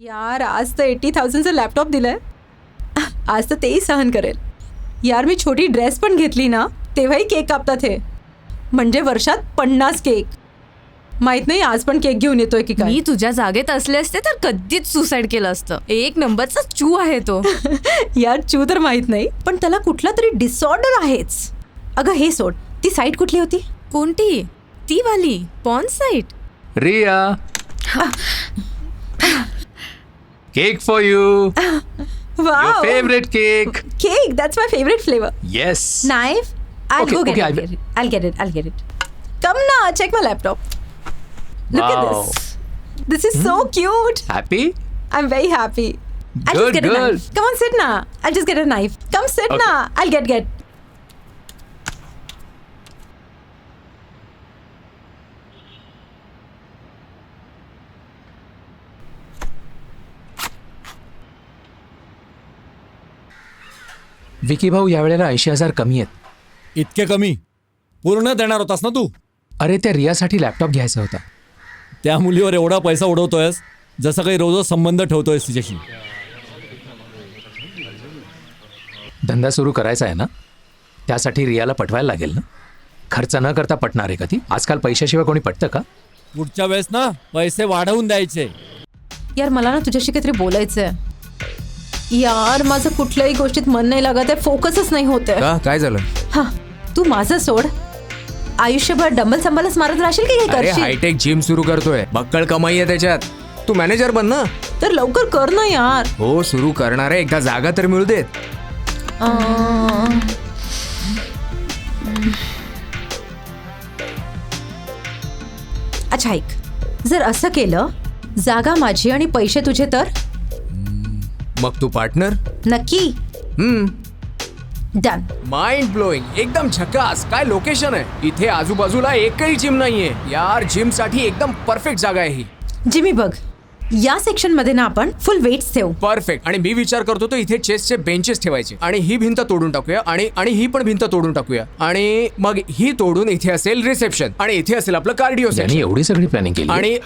यार आज तर 80,000चं लॅपटॉप दिलंय. आज तर तेही सहन करेल. यार मी छोटी ड्रेस पण घेतली ना तेव्हाही केक कापतात हे. म्हणजे वर्षात 50 केक. माहित नाही आज पण केक घेऊन येतोय की काय. मी तुझ्या जागेत असले असते तर कधीच सुसाईड केलं असतं. एक नंबरचा चू आहे तो. यार चू तर माहित नाही पण त्याला कुठला तरी डिसऑर्डर आहेच. अगं हे सोड, ती साईट कुठली होती? कोणती? ती वाली पॉन site. Riya, cake for you. Your wow, favorite cake. Cake, that's my favorite flavor. Yes. Knife? I'll Okay, go get okay, it. I'll get it. Come now, check my laptop. Look at Wow. this. This is so cute. Happy? I'm very happy. I'll Good, just get a good. knife. Come on, sit now. I'll just get a knife. Come sit Okay. now. I'll get. Vicky भाऊ यावेळेला 80,000 कमी आहेत. इतके कमी पूर्ण देणार होतास ना तू? अरे त्या रियासाठी लॅपटॉप घ्यायचा होता. त्या मुलीवर एवढा पैसा उडवतोयस जसं काही रोज संबंध ठेवतोयस तिच्याशी. धंदा सुरू करायचा आहे ना, त्यासाठी रियाला पटवायला लागेल ना. खर्च न करता पटणार आहे का ती? आजकाल पैशाशिवाय कोणी पटतं का? पुढच्या वेळेस ना पैसे वाढवून द्यायचे. यार मला ना तुझ्याशी काहीतरी बोलायचंय. यार माझं कुठल्याही गोष्टीत मन नाही लागत आहे. फोकसच नाही होत आहे. का काय झालं? हा, तू माझं सोड. आयुष्यभर डंबल संबलच मारत राहशील की काय अरे करशील? हायटेक जिम सुरू करतोय, बक्कळ कमाई आहे त्याच्यात. तू मॅनेजर बन ना. तर लवकर कर ना यार. हो सुरू करणार आहे, एकदा जागा तर मिळू देत. अच्छा ऐक, जर असं केलं, जागा माझी आणि पैसे तुझे तर मग तू पार्टनर. नक्की. डन. माइंड ब्लोईंग, एकदम झकास. काय लोकेशन आहे? इथे आजूबाजूला एकही जिम नाहीये यार. जिम साठी एकदम परफेक्ट जागा आहे ही. जिमी बघ, या सेक्शन मध्ये ना आपण फुल वेट्स ठेवू. परफेक्ट. आणि मी विचार करतो तो इथे चेस्टचे बेंचेस ठेवायचे आणि ही भिंत तोडून टाकूया आणि ही पण भिंत तोडून टाकूया आणि मग ही तोडून इथे असेल रिसेप्शन आणि इथे असेल आपलं कार्डिओ त्यांनी सेक्शन एवढी सगळी प्लॅनिंग केली. आणि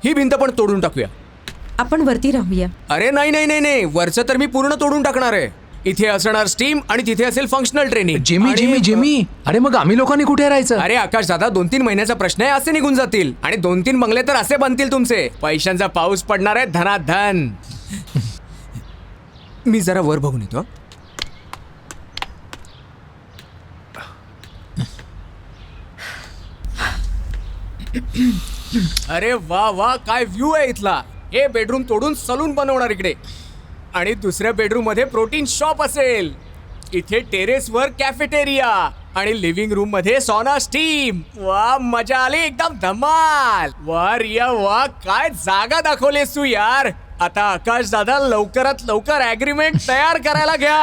ही भिंत पण तोडून टाकूया. आपण वरती राहूया. अरे नाही, वरचं तर मी पूर्ण तोडून टाकणार आहे. इथे असणार स्टीम आणि तिथे असेल फंक्शनल ट्रेनिंग. जिमी, अरे मग आम्ही लोकांनी कुठे राहायचं? अरे आकाश दादा, 2-3 महिन्याचा प्रश्न आहे, असे निघून जातील. आणि 2-3 बंगले तर असे बनतील तुमचे. पैशांचा पाऊस पडणार आहे धनाधन. मी जरा वर बघून येतो. अरे वा वा, काय व्ह्यू आहे इथला. हे बेडरूम तोडून सलून बनवणार इकडे आणि दुसऱ्या बेडरूम मध्ये प्रोटीन शॉप असेल. इथे टेरेसवर कॅफेटेरिया आणि लिव्हिंग रूम मध्ये सॉना स्टीम. वा, मजा आली एकदम धमाल. वा रिया वा, काय जागा दाखवलीस तू यार. आता आकाश दादा लवकरात लवकर ॲग्रीमेंट तयार करायला घ्या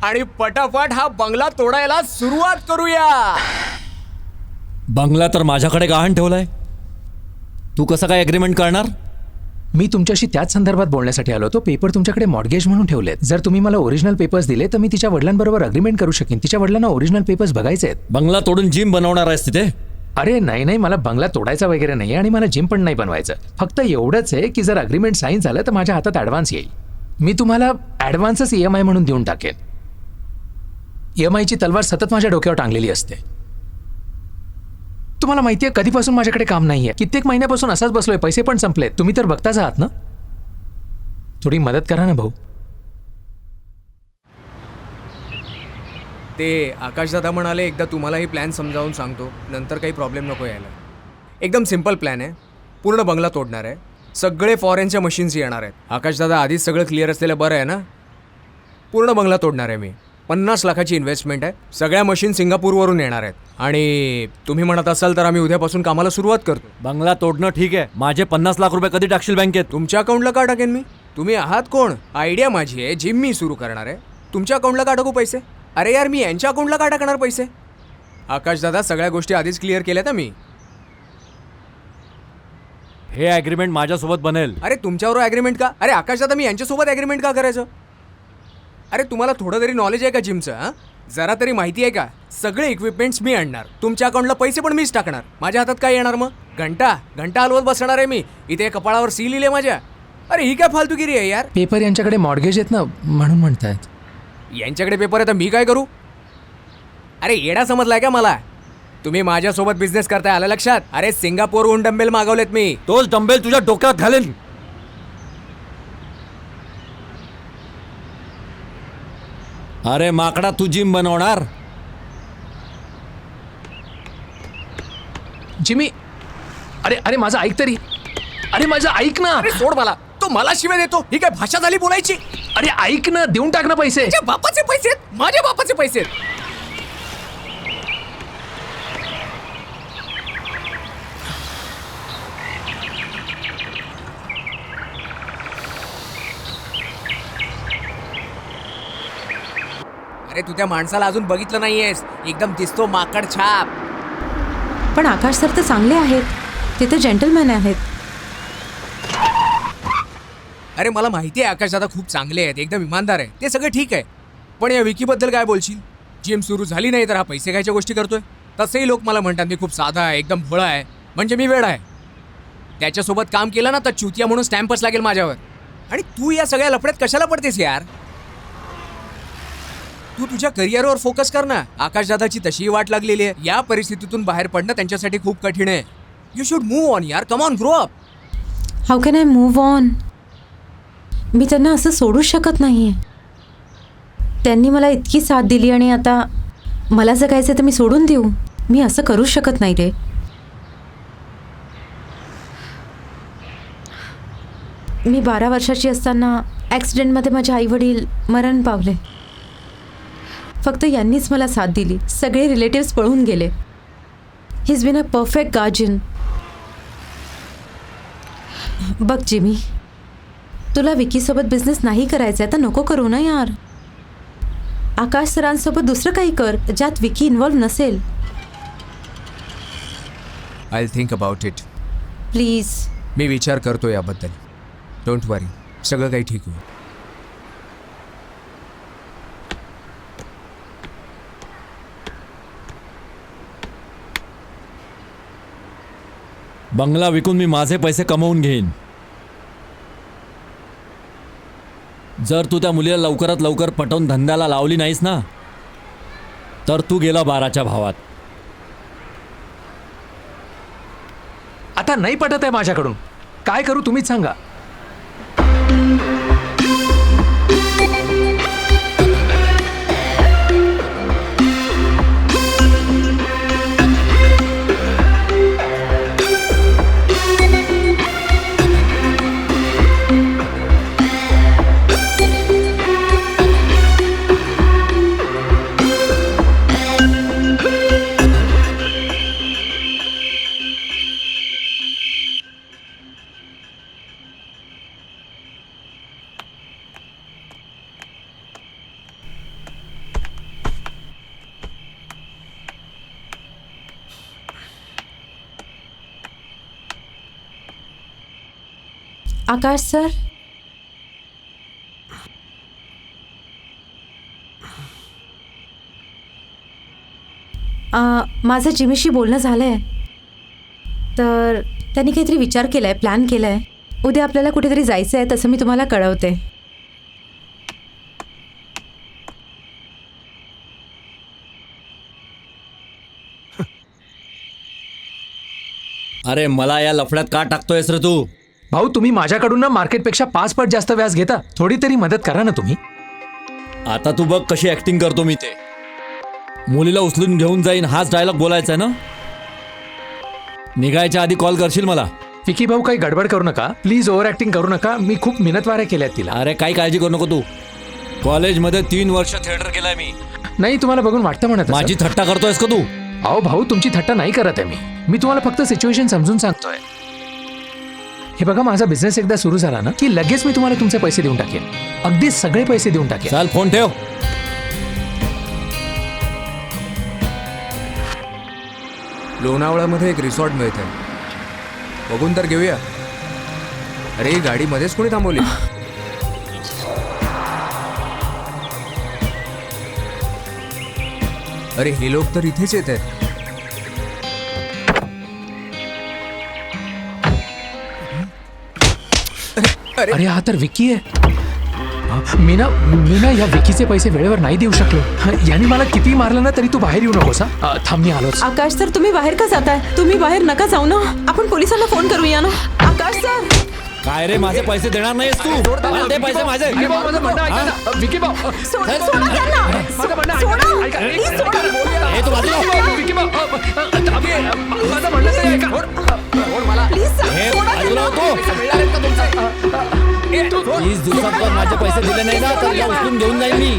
आणि पटापट हा बंगला तोडायला सुरुवात करूया. बंगला तर माझ्याकडे गहाण ठेवलाय. तू कसं काय अग्रीमेंट करणार? मी तुमच्याशी त्याच संदर्भात बोलण्यासाठी आलो होतो. पेपर तुमच्याकडे मॉर्गेज म्हणून ठेवलेत. जर तुम्ही मला ओरिजिनल पेपर्स दिले तर मी तिच्या वडिलांबरोबर अग्रीमेंट करू शकेन. तिच्या वडिलांना ओरिजिनल पेपर्स बघायचे आहेत. बंगला तोडून जिम बनवणार आहेस तिथे? अरे नाही, मला बंगला तोडायचा वगैरे नाही आणि मला जिम पण नाही बनवायचं. फक्त एवढंच आहे की जर अग्रीमेंट साईन झालं तर माझ्या हातात ॲडव्हान्स येईल. मी तुम्हाला ॲडव्हान्सच EMI म्हणून देऊन टाकेन. EMIची तलवार सतत माझ्या डोक्यावर टांगलेली असते. तुम्हाला माहितीये कधीपासून माझ्याकडे काम नाहीये. कित्येक महिन्यापासून असाच बसलोय. पैसे पण संपलेत. तुम्ही तर बघताच आहात ना. थोडी मदत करा ना भाऊ. ते आकाशदादा म्हणाले एकदा तुम्हाला ही प्लॅन समजावून सांगतो, नंतर काही प्रॉब्लेम नको यायला. एकदम सिम्पल प्लॅन आहे. पूर्ण बंगला तोडणार आहे. सगळे फॉरेनच्या मशीन्स येणार आहेत. आकाशदादा आधीच सगळं क्लिअर असलेलं बरं आहे ना. पूर्ण बंगला तोडणार आहे मी. 50 लाखाची इन्व्हेस्टमेंट आहे. सगळ्या मशीन सिंगापूरवरून येणार आहेत आणि तुम्ही म्हणत असाल तर आम्ही उद्यापासून कामाला सुरुवात करतो. बंगला तोडणं ठीक आहे. माझे 50 लाख रुपये कधी टाकशील बँकेत? तुमच्या अकाउंटला का टाकेन मी? तुम्ही आहात कोण? आयडिया माझी आहे. जिम मी सुरू करणार आहे. तुमच्या अकाउंटला का टाकू पैसे? अरे यार, मी यांच्या अकाउंटला का टाकणार पैसे? आकाशदादा, सगळ्या गोष्टी आधीच क्लिअर केल्यात मी. हे अग्रीमेंट माझ्यासोबत बनेल. अरे तुमच्यावर ॲग्रीमेंट का? अरे आकाशदादा, मी यांच्यासोबत ॲग्रीमेंट का करायचं? अरे तुम्हाला थोडं तरी नॉलेज आहे का जिमचं? हां, जरा तरी माहिती आहे का? सगळे इक्विपमेंट्स मी आणणार. तुमच्या अकाउंटला पैसे पण मीच टाकणार. माझ्या हातात काय येणार मग? घंटा हलवत बसणार आहे मी. इथे कपाळावर सी लिहिले माझ्या. अरे ही काय फालतूगिरी आहे यार. पेपर यांच्याकडे मॉर्गेज आहेत ना म्हणून म्हणतायत. यांच्याकडे पेपर आहे तर मी काय करू. अरे येडा समजलाय का मला. तुम्ही माझ्यासोबत बिझनेस करताय आलं लक्षात. अरे सिंगापूरहून डंबेल मागवलेत मी. तोच डंबेल तुझ्या डोक्यात घालेन. अरे माकडा, तू जिम बनवणार. जिमी, अरे अरे माझं ऐक तरी. अरे माझं ऐक ना. अरे सोड मला. तो मला शिवाय देतो. ही काय भाषा झाली बोलायची. अरे ऐक ना, देऊन टाक ना पैसे. माझ्या बापाचे पैसे आहेत. माझ्या बापाचे पैसे आहेत. अरे तू त्या माणसाला अजून बघितलं नाहीयेस. एकदम दिसतो माकड छाप. पण आकाश सर तर चांगले आहेत, ते तर जेंटलमॅन आहेत. अरे मला माहिती आहे आकाश दादा खूप चांगले आहेत, एकदम इमानदार आहे, ते सगळं ठीक आहे. पण या विकीबद्दल काय बोलशील. जिम सुरू झाली नाही तर हा पैसे खायच्या गोष्टी करतोय. तसेही लोक मला म्हणतात मी खूप साधा आहे, एकदम भोळा आहे, म्हणजे मी वेडा आहे. त्याच्यासोबत काम केलं ना तर चुतिया म्हणून स्टॅम्पच लागेल माझ्यावर. आणि तू या सगळ्या लफड्यात कशाला पडतेस यार. तू तुझ्या करिअरवर फोकस कर ना. आकाशदादाची तशीही वाट लागलेली आहे. या परिस्थितीतून बाहेर पडणं त्यांच्यासाठी खूप कठीण आहे. यू शुड मूव्ह ऑन यार. Come on, grow up. How can I move on. मी त्यांना असं सोडूच शकत नाही आहे. त्यांनी मला इतकी साथ दिली आणि आता मला जगायचं तर मी सोडून देऊ. मी असं करूच शकत नाही रे. मी 12 वर्षाची असताना ॲक्सिडेंटमध्ये माझे आईवडील मरण पावले. फक्त यांनीच मला साथ दिली. सगळे रिलेटिव्स पळून गेले. He is been a perfect guardian. बघ जिमी, तुला विकीसोबत बिझनेस नाही करायचा आहे तर नको करू ना यार. आकाश सरांसोबत दुसरं काही कर ज्यात विकी इन्व्हॉल्व नसेल. I will think about it. Please. मी विचार करतो याबद्दल. डोंट वरी, सगळं काही ठीक होईल. बंगला विकून मी माझे पैसे कमवून घेईन. जर तू त्या मुलीला लवकरात लवकर पटवून धंद्याला लावली नाहीस ना तर तू गेला 12च्या भावात. आता नाही पटत आहे माझ्याकडून. काय करू तुम्हीच सांगा. आकाश सर, माझं जिमीशी बोलणं झालं आहे. तर त्यांनी काहीतरी विचार केला आहे, प्लॅन केला आहे. उद्या आपल्याला कुठेतरी जायचं आहे, तसं मी तुम्हाला कळवते. अरे मला या लफड्यात का टाकतोयस रे तू. भाऊ, तुम्ही माझ्याकडून ना मार्केटपेक्षा 5 पट जास्त व्याज घेता. थोडी तरी मदत करा ना तुम्ही. आता तू बघ कशी ऍक्टिंग करतो मी. ते मुलीला उचलून घेऊन जाईन हाच डायलॉग बोलायचा ना. निघायच्या आधी कॉल करशील मला. विकी भाऊ, काही गडबड करू नका प्लीज. ओव्हर ऍक्टिंग करू नका. मी खूप मिनतवाऱ्या केल्यात तिला. अरे काही काळजी करू नको तू. कॉलेजमध्ये 3 वर्ष थिएटर केलाय मी. नाही, तुम्हाला बघून वाटतं म्हणत असेल. माझी थट्टा करतोयस का तू. अहो भाऊ, तुमची थट्टा नाही करत आहे मी तुम्हाला फक्त सिच्युएशन समजून सांगतोय. हे बघा, माझा बिझनेस एकदा सुरू झाला ना की लगेच मी तुम्हाला तुमचे पैसे देऊन टाकेन. अगदी सगळे पैसे देऊन टाकेन. चाल फोन ठेव. लोणावळ्यामध्ये एक रिसॉर्ट मिळतंय, बघून तर घेऊया. अरे ही गाडी मध्येच कोणी थांबवली. अरे हे लोक तर इथेच येत आहेत. अरे हा तर विकी आहे. मी ना या विकीचे पैसे वेळेवर नाही देऊ शकलो. याने मला किती मारलं ना तरी तू बाहेर येऊ नकोस हा. थांब मी आलोच. आकाश सर, तुम्ही बाहेर का जाताय? तुम्ही बाहेर नका जाऊ ना. आपण पोलिसांना फोन करूया ना. आकाश सर, काय रे, माझे पैसे देणार नाहीस तू? मला दे पैसे माझे. अरे भाऊ, माझं म्हणणं ऐका ना. विकी भाऊ, सोडा त्यांना. माझं म्हणणं सोडा. ऐका. Please सोडा. ए, तू बाजूला हो. विकी भाऊ, माझं म्हणणं तरी ऐका. Please सर, हे, सोडा बाजूला हो त्यांना. तू. 30 दिवसात पण माझे पैसे दिले नाही ना तर या उचलून घेऊन जाईल मी.